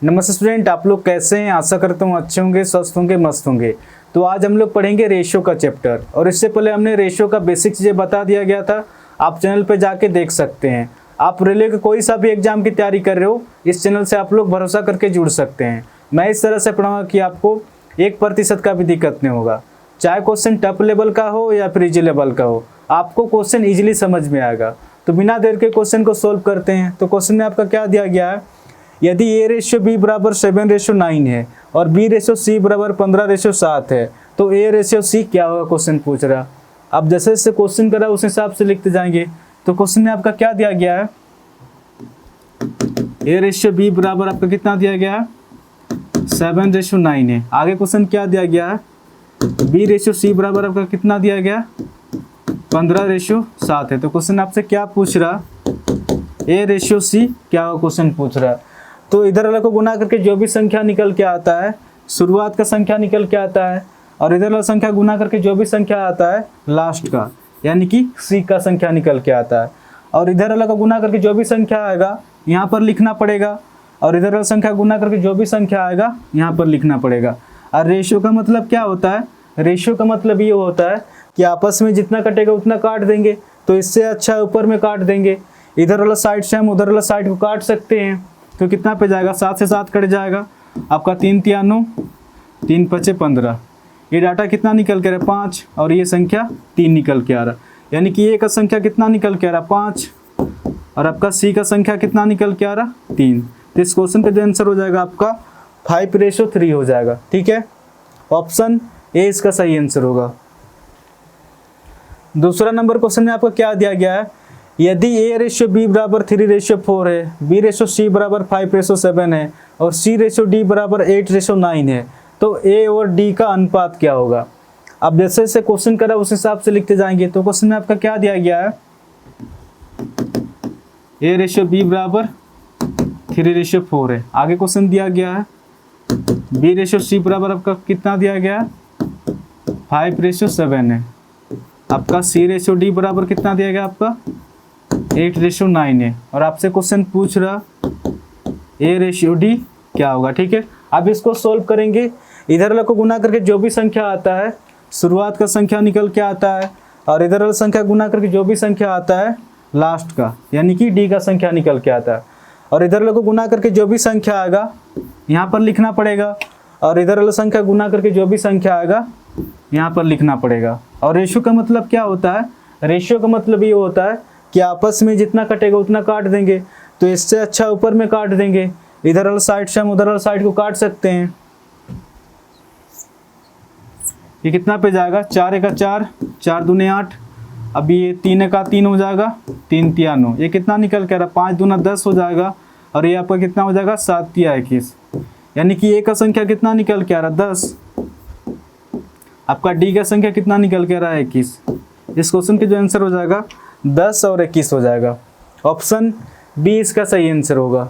नमस्ते स्टूडेंट, आप लोग कैसे हैं। आशा करता हूँ अच्छे होंगे, स्वस्थ होंगे, मस्त होंगे। तो आज हम लोग पढ़ेंगे रेशियो का चैप्टर। और इससे पहले हमने रेशियो का बेसिक चीज़ें बता दिया गया था, आप चैनल पे जाके देख सकते हैं। आप रेलवे के कोई सा भी एग्जाम की तैयारी कर रहे हो, इस चैनल से आप लोग भरोसा करके जुड़ सकते हैं। मैं इस तरह से पढ़ाऊँगा कि आपको 1% का भी दिक्कत नहीं होगा। चाहे क्वेश्चन टफ लेवल का हो या फिर इजी लेवल का हो, आपको क्वेश्चन ईजिली समझ में आएगा। तो बिना देर के क्वेश्चन को सोल्व करते हैं। तो क्वेश्चन में आपका क्या दिया गया है, यदि ए रेशियो बी बराबर 7:9 है और बी रेशियो सी बराबर 15:7 है तो ए रेशियो सी क्या होगा, क्वेश्चन पूछ रहा। अब जैसे जैसे क्वेश्चन करा उस हिसाब से लिखते जाएंगे। तो क्वेश्चन में आपका क्या दिया गया है, ए रेशियो बी बराबर आपका कितना दिया गया है 7:9 है। आगे क्वेश्चन क्या दिया गया है, बी रेशियो सी बराबर आपका कितना दिया गया 15:7 है। तो क्वेश्चन आपसे क्या पूछ रहा, ए रेशियो सी क्या होगा, क्वेश्चन पूछ रहा। तो इधर वाला को गुना करके जो भी संख्या निकल के आता है, शुरुआत का संख्या निकल के आता है, और इधर वाला संख्या गुना करके जो भी संख्या आता है लास्ट का, यानी कि सी का संख्या निकल के आता है। और इधर वाला को गुना करके जो भी संख्या आएगा यहाँ पर लिखना पड़ेगा, और इधर वाला संख्या गुना करके जो भी संख्या आएगा यहाँ पर लिखना पड़ेगा। और रेशियो का मतलब क्या होता है, रेशियो का मतलब ये होता है कि आपस में जितना कटेगा उतना काट देंगे। तो इससे अच्छा ऊपर में काट देंगे, इधर वाला साइड से हम उधर वाला साइड को काट सकते हैं। तो कितना पे जाएगा, 7 से 7 कट जाएगा आपका, 3 तिया 9, 3 पचे 15। ये डाटा कितना निकल के आ रहा है 5, और ये संख्या 3 निकल के आ रहा। यानी कि ए का संख्या कितना निकल के आ रहा 5, और आपका सी का संख्या कितना निकल के आ रहा 3। तो इस क्वेश्चन का जो आंसर हो जाएगा आपका 5:3 हो जाएगा। ठीक है, ऑप्शन ए इसका सही आंसर होगा। दूसरा नंबर क्वेश्चन में आपको क्या दिया गया है, यदि ए रेशियो बी बराबर 3:4 है, बी रेशियो सी बराबर 5:7 है, और सी रेशियो डी बराबर 8:9 है, तो ए और डी का अनुपात क्या होगा। अब जैसे जैसे क्वेश्चन करा उस हिसाब से लिखते जाएंगे। तो क्वेश्चन में आपका क्या दिया गया है, ए रेशियो बी बराबर 3:4 है। आगे क्वेश्चन दिया गया है बी रेशियो सी बराबर आपका कितना दिया गया 5:7 है। आपका सी रेशियो डी बराबर कितना दिया गया आपका 8:9 है। और आपसे क्वेश्चन पूछ रहा ए रेशियो डी क्या होगा। ठीक है, अब इसको सोल्व करेंगे। इधर वाला को गुना करके जो भी संख्या आता है, शुरुआत का संख्या निकल के आता है, और इधर वाला संख्या गुना करके जो भी संख्या आता है लास्ट का, यानी कि डी का संख्या निकल के आता है। और इधर वाला को गुना करके जो भी संख्या आएगा यहाँ पर लिखना पड़ेगा, और इधर वाला संख्या गुना करके जो भी संख्या आएगा यहाँ पर लिखना पड़ेगा। और रेशियो का मतलब क्या होता है, रेशियो का मतलब ये होता है कि आपस में जितना कटेगा उतना काट देंगे। तो इससे अच्छा ऊपर में काट देंगे, इधर वाला साइड से हम उधर वाला साइड को काट सकते हैं। ये कितना पे जाएगा, 4 एका 4, 4 दूने 8। अब ये 3 एका 3 हो जाएगा, 3 तिया 9। ये कितना निकल के आ रहा 5 दूना 10 हो जाएगा, और ये आपका कितना हो जाएगा 7 तिया 21। यानी कि ए का संख्या कितना निकल के आ रहा 10, आपका डी का संख्या कितना निकल के आ रहा है 21। इस क्वेश्चन के जो आंसर हो जाएगा 10 और 21 हो जाएगा। ऑप्शन बी इसका सही आंसर होगा।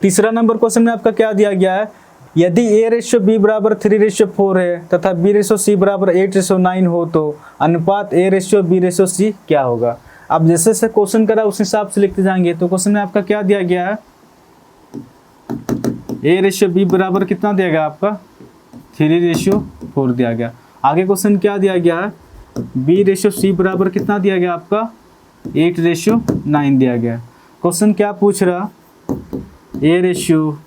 तीसरा नंबर क्वेश्चन में आपका क्या दिया गया है, यदि ए रेशियो बी बराबर 3:4 है तथा बी रेशियो सी बराबर 8:9 हो तो अनुपात A ratio B ratio C क्या होगा। अब जैसे जैसे क्वेश्चन करा उस हिसाब से लिखते जाएंगे। तो क्वेश्चन में आपका क्या दिया गया है, ए रेशियो बी बराबर कितना दिया गया आपका 3:4 दिया गया। आगे क्वेश्चन क्या दिया गया है, बी रेशियो सी बराबर कितना दिया गया आपका 8:9 दिया गया। क्वेश्चन क्या पूछ रहा, A ratio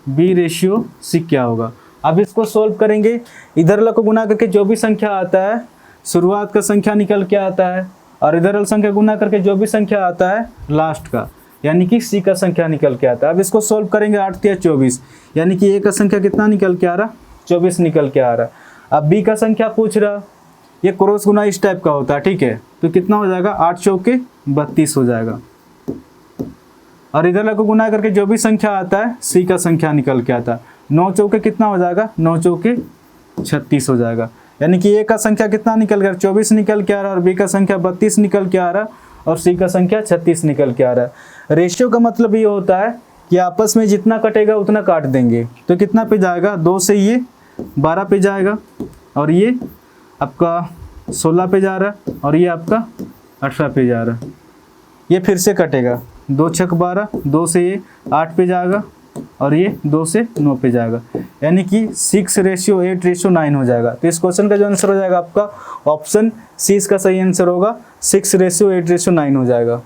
B ratio C क्या होगा। अब इसको सोल्व करेंगे। इधर वाला को गुना करके जो भी संख्या आता है, शुरुआत का संख्या निकल के आता है, और इधर वाला संख्या गुना करके जो भी संख्या आता है लास्ट का, यानी कि सी का संख्या निकल के आता है। अब इसको सोल्व करेंगे, 8 तिया 24, यानी कि ए का संख्या कितना निकल के आ रहा 24 निकल के आ रहा। अब बी का संख्या पूछ रहा, ये क्रॉस गुना इस टाइप का होता है। ठीक है, तो कितना हो जाएगा 8 चौके 32 हो जाएगा। और इधर वाला को गुना करके जो भी संख्या आता है सी का संख्या निकल के आता है। 9 चौके कितना हो जाएगा 9 चौके 36 हो जाएगा। यानी कि ए का संख्या कितना निकल गया 24 निकल के आ रहा है, और बी का संख्या 32 निकल के आ रहा है, और सी का संख्या 36 निकल के आ रहा है। रेशियो का मतलब ये होता है कि आपस में जितना कटेगा उतना काट देंगे। तो कितना पे जाएगा, 2 से ये 12 पे जाएगा, और ये आपका 16 पे जा रहा है, और ये आपका 18 पे जा रहा है। ये फिर से कटेगा, 2 छक 12, 2 से ये 8 पे जाएगा और ये 2 से 9 पे जाएगा, यानी कि 6:8:9 हो जाएगा। तो इस क्वेश्चन का जो आंसर हो जाएगा आपका ऑप्शन सी इसका सही आंसर होगा, 6:8:9 हो जाएगा।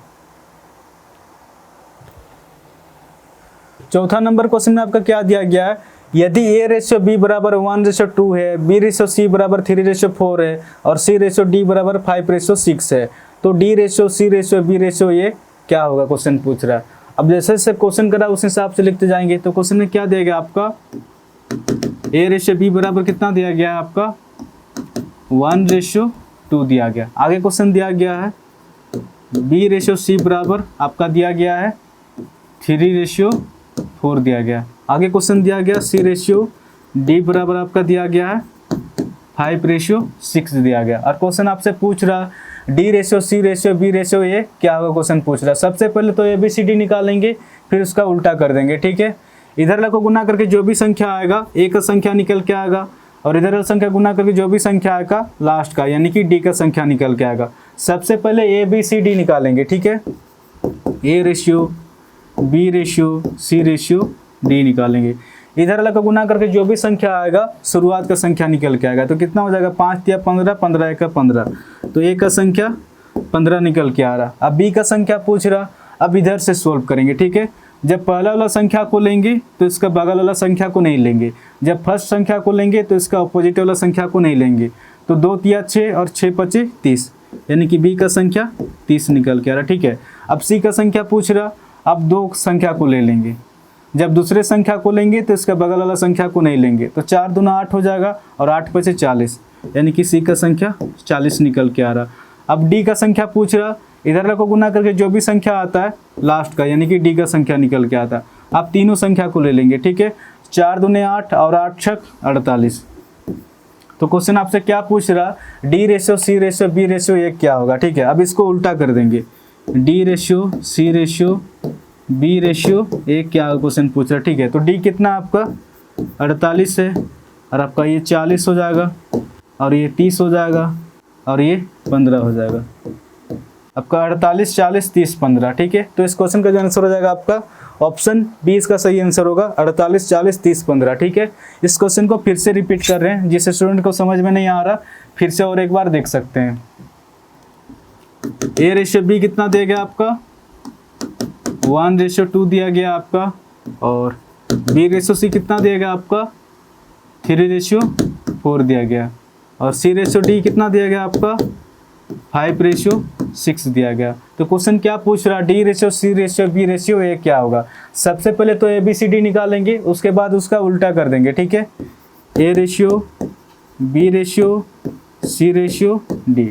चौथा नंबर क्वेश्चन में आपका क्या दिया गया है, यदि A रेशियो B बराबर 1:2 है, B रेशियो C बराबर 3:4 है और C रेशियो D बराबर 5:6 है, तो D ratio C ratio B ratio ये क्या होगा, क्वेश्चन पूछ रहा है। अब जैसे जैसे क्वेश्चन करा उस हिसाब से लिखते जाएंगे। तो क्वेश्चन में क्या दिया गया आपका, A रेशियो B बराबर कितना दिया गया है आपका 1:2 दिया गया। आगे क्वेश्चन दिया गया है B रेशियो C बराबर आपका दिया गया है 3:4 दिया गया। आगे क्वेश्चन दिया गया C रेशियो D बराबर आपका दिया गया है 5:6 दिया गया। और क्वेश्चन आपसे पूछ रहा D ratio C ratio B ratio ये क्या होगा, क्वेश्चन पूछ रहा। सबसे पहले तो ABCD निकालेंगे, फिर उसका उल्टा कर देंगे, ठीक है। इधर वाला को गुना करके जो भी संख्या आएगा A का संख्या निकल के आएगा, और इधर वाला संख्या गुना करके जो भी संख्या आएगा लास्ट का, यानी कि D का संख्या निकल के आएगा। सबसे पहले ABCD निकालेंगे, ठीक है। A ratio B ratio C ratio D निकालेंगे। इधर वाला का गुना करके जो भी संख्या आएगा शुरुआत का संख्या निकल के आएगा। तो कितना हो जाएगा, 5 या 15, 15 एक 15, तो A का संख्या 15 निकल के आ रहा। अब B का संख्या पूछ रहा, अब इधर से सोल्व करेंगे, ठीक है। जब पहला वाला संख्या को लेंगे तो इसका बगल वाला संख्या को नहीं लेंगे, जब फर्स्ट संख्या को लेंगे तो इसका अपोजिट वाला संख्या को नहीं लेंगे। तो 2 तिया 6 और 6 5 30, यानी कि B का संख्या 30 निकल के आ रहा, ठीक है। अब C का संख्या पूछ रहा, अब 2 संख्या को ले लेंगे, जब दूसरे संख्या को लेंगे तो इसका बगल वाला संख्या को नहीं लेंगे। तो 4 दूना 8 हो जाएगा और 8 5 40, यानी कि C का संख्या 40 निकल के आ रहा। अब D का संख्या पूछ रहा, इधर वाला को गुना करके जो भी संख्या आता है लास्ट का, यानी कि D का संख्या निकल के आता है। आप तीनों संख्या को ले लेंगे, ठीक है। 4 दूने 8 और 8 छक 48। तो क्वेश्चन आपसे क्या पूछ रहा, D ratio C ratio B ratio ये क्या होगा, ठीक है। अब इसको उल्टा कर देंगे, D ratio C ratio B ratio एक क्या क्वेश्चन पूछ रहा, ठीक है। तो D कितना आपका 48 है, और आपका ये 40 हो जाएगा, और ये 30 हो जाएगा, और ये 15 हो जाएगा। आपका 48 40 30 15, ठीक है। तो इस क्वेश्चन का जो आंसर हो जाएगा आपका ऑप्शन बी इसका सही आंसर होगा, 48 40 30 15, ठीक है। इस क्वेश्चन को फिर से रिपीट कर रहे हैं, जिस स्टूडेंट को समझ में नहीं आ रहा फिर से और एक बार देख सकते हैं। A रेशियो B कितना दिया गया आपका 1:2 दिया गया आपका, और B रेशियो C कितना दिया गया आपका 3:4 दिया गया, और C रेशियो D कितना दिया गया आपका 5:6 दिया गया। तो क्वेश्चन क्या पूछ रहा, D ratio C ratio B ratio ये क्या होगा। सबसे पहले तो ABCD निकालेंगे, उसके बाद उसका उल्टा कर देंगे, ठीक है। A ratio B ratio C ratio D,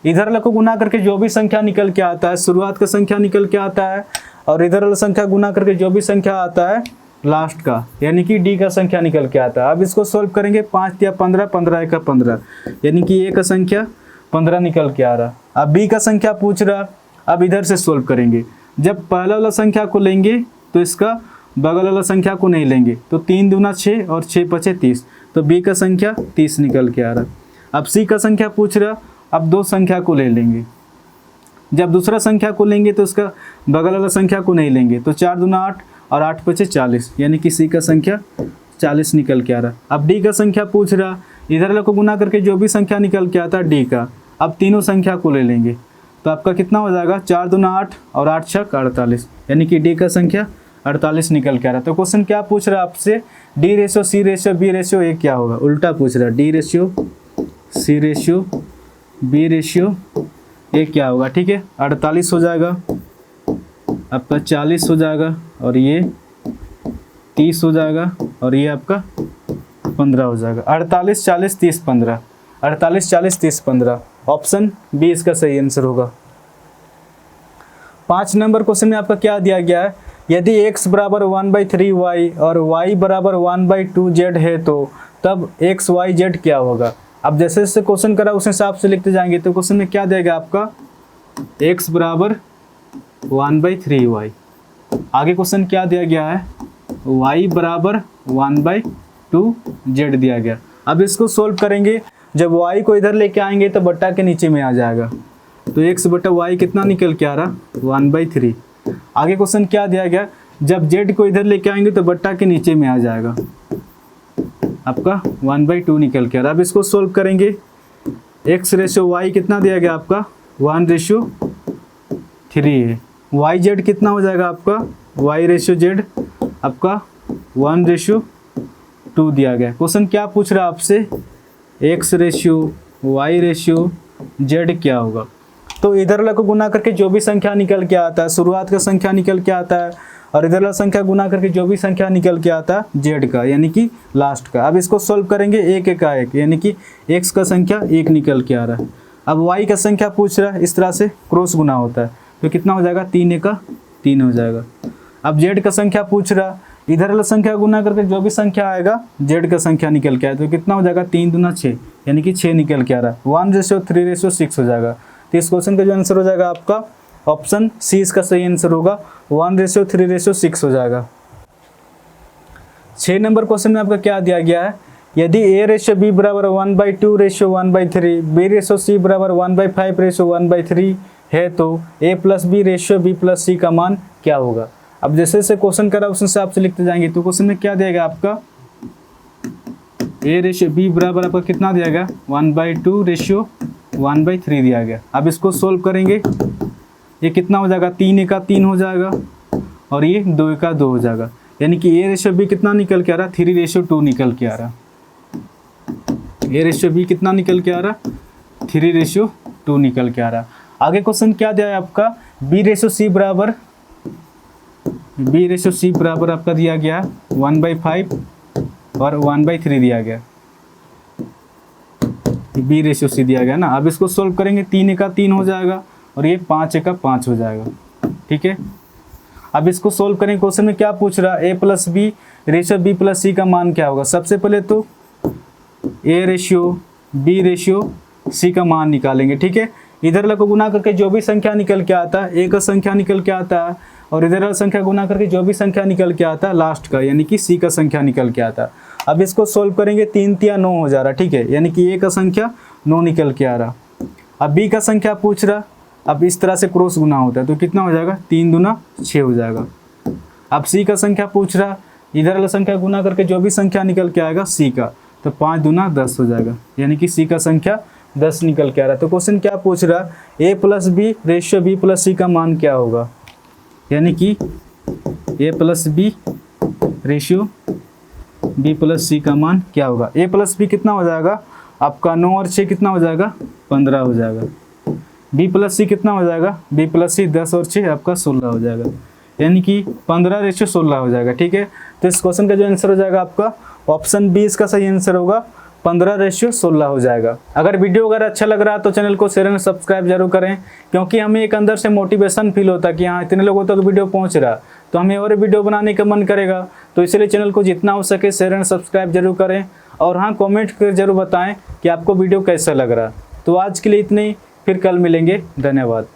इधर वाला को गुना करके जो भी संख्या निकल के आता है शुरुआत का संख्या निकल के आता है, और इधर वाला संख्या गुना करके जो भी संख्या आता है लास्ट का, यानी कि D का संख्या निकल के आता है। अब इसको सॉल्व करेंगे, 5 या 15, 15 एक 15, यानी कि A का संख्या 15 निकल के आ रहा। अब B का संख्या पूछ रहा, अब इधर से सॉल्व करेंगे। जब पहला वाला संख्या को लेंगे तो इसका बगल वाला संख्या को नहीं लेंगे। तो 3 दूना 6 और 6 5 30, तो B का संख्या 30 निकल के आ रहा। अब C का संख्या पूछ रहा, अब 2 संख्या को ले लेंगे, जब दूसरा संख्या को लेंगे तो उसका बगल वाला संख्या को नहीं लेंगे। तो 4 दूना 8 और 8 5 40, यानी कि C का संख्या 40 निकल के आ रहा। अब D का संख्या पूछ रहा, इधर वाला को गुना करके जो भी संख्या निकल के आता है D का, अब तीनों संख्या को ले लेंगे। तो आपका कितना हो जाएगा 4 दूना 8 और 8 छक 48, यानी कि D का संख्या 48 निकल के आ रहा। तो क्वेश्चन क्या पूछ रहा है आपसे, D ratio C ratio B ratio ये क्या होगा, उल्टा पूछ रहा है। D ratio C ratio B ratio ये क्या होगा, ठीक है। 48 हो जाएगा, आपका 40 हो जाएगा, और ये 30 हो जाएगा, और ये आपका 15 हो जाएगा। 48 40 30 15, 48 40 30 15, ऑप्शन बी इसका सही आंसर होगा। 5 नंबर क्वेश्चन में आपका क्या दिया गया है, यदि x बराबर 1/3y और y बराबर 1/2z है तो तब x y z क्या होगा। अब जैसे जैसे क्वेश्चन करा उस हिसाब से लिखते जाएंगे। तो क्वेश्चन में क्या देगा आपका x बराबर 1/3y, आगे क्वेश्चन क्या दिया गया है y बराबर 1/2z दिया गया। अब इसको सोल्व करेंगे, जब y को इधर लेके आएंगे तो बट्टा के नीचे में आ जाएगा। तो x बटा y कितना निकल के आ रहा 1/3, आगे क्वेश्चन क्या दिया गया, जब जेड को इधर लेके आएंगे तो बट्टा के नीचे में आ जाएगा, आपका 1/2 निकल के आ रहा है। अब इसको सोल्व करेंगे, x रेशो वाई कितना दिया गया आपका 1/3 है, वाई जेड कितना हो जाएगा आपका y रेशो जेड आपका 1/2 दिया गया। क्वेश्चन क्या पूछ रहा है आपसे, x ratio y ratio z क्या होगा। तो इधर वाला को गुना करके जो भी संख्या निकल के आता है, शुरुआत का संख्या निकल के आता है, और इधर वाला संख्या गुना करके जो भी संख्या निकल के आता है z का यानी कि लास्ट का। अब इसको सोल्व करेंगे, एक का एक यानी कि x का संख्या 1 निकल के आ रहा है। अब y का संख्या पूछ रहा है, इस तरह से क्रॉस गुना होता है तो कितना हो जाएगा 3 का 3 हो जाएगा। अब z का संख्या पूछ रहा, इधर वाला संख्या गुना करके जो भी संख्या आएगा z का संख्या निकल के आए तो कितना हो जाएगा 3 दूना 6 यानी कि 6 निकल के आ रहा है, 1/3/6 हो जाएगा। तो इस क्वेश्चन का जो आंसर हो जाएगा आपका ऑप्शन सी इसका सही आंसर होगा, 1/3/6 हो जाएगा। 6 नंबर क्वेश्चन में आपका क्या दिया गया है, यदि a रेशो b बराबर 1/2 रेशो 1/3, b रेशो c बराबर 1/5 रेशो 1/3 है तो a plus b ratio b plus c का मान क्या होगा। अब जैसे जैसे क्वेश्चन करा उस हिसाब से लिखते जाएंगे। तो क्वेश्चन में क्या दिया गया आपका, a रेशो b बराबर आपका कितना दिया गया 1/2 रेशो 1/3 दिया गया। अब इसको सोल्व करेंगे, ये कितना हो जाएगा 3 का 3 हो जाएगा और ये 2 का 2 हो जाएगा, यानी कि a रेशो b कितना निकल के आ रहा 3/2 निकल के आ रहा। a रेशो b कितना निकल के आ रहा 3/2 निकल के आ रहा। आगे क्वेश्चन क्या दिया है आपका, b रेशो c बराबर आपका दिया गया 1/5 और 1/3 दिया गया, b रेशो c दिया गया ना। अब इसको सोल्व करेंगे, 3 का 3 हो जाएगा और ये 5 का 5 हो जाएगा, ठीक है। अब इसको सोल्व करेंगे, क्वेश्चन में क्या पूछ रहा है, a plus b ratio b plus c का मान क्या होगा। सबसे पहले तो a ratio b ratio c का मान निकालेंगे, ठीक है। इधर वाला को गुना करके जो भी संख्या निकल के आता है, a का संख्या निकल के आता है, और इधर वाला संख्या गुना करके जो भी संख्या निकल के आता है लास्ट का यानी कि c का संख्या निकल के आता है। अब इसको सोल्व करेंगे, 3 3 9 हो जा रहा, ठीक है, यानी कि a का संख्या 9 निकल के आ रहा। अब b का संख्या पूछ रहा, अब इस तरह से क्रॉस गुना होता है तो कितना हो जाएगा 3 दूना 6 हो जाएगा। अब c का संख्या पूछ रहा, इधर वाला संख्या गुना करके जो भी संख्या निकल के आएगा c का तो 5 दूना 10 हो जाएगा, यानी कि c का संख्या 10 निकल के आ रहा है। तो क्वेश्चन क्या पूछ रहा, a plus b ratio b plus c का मान क्या होगा, यानी कि a plus b ratio b plus c का मान क्या होगा। a प्लस b कितना हो जाएगा आपका 9 और 6 कितना हो जाएगा 15 हो जाएगा। b प्लस c कितना हो जाएगा, b प्लस c 10 और 6 आपका 16 हो जाएगा, यानी कि 15/16 हो जाएगा, ठीक है। तो इस क्वेश्चन का जो आंसर हो जाएगा आपका ऑप्शन बी इसका सही आंसर होगा, 15/16 हो जाएगा। अगर वीडियो अगर अच्छा लग रहा है तो चैनल को शेयर एंड सब्सक्राइब जरूर करें, क्योंकि हमें एक अंदर से मोटिवेशन फील होता है कि हाँ इतने लोगों तक वीडियो पहुंच रहा तो हमें और वीडियो बनाने का मन करेगा। तो इसलिए चैनल को जितना हो सके शेयर एंड सब्सक्राइब जरूर करें, और हाँ कमेंट कर जरूर बताएं कि आपको वीडियो कैसा लग रहा। तो आज के लिए इतने ही, फिर कल मिलेंगे, धन्यवाद।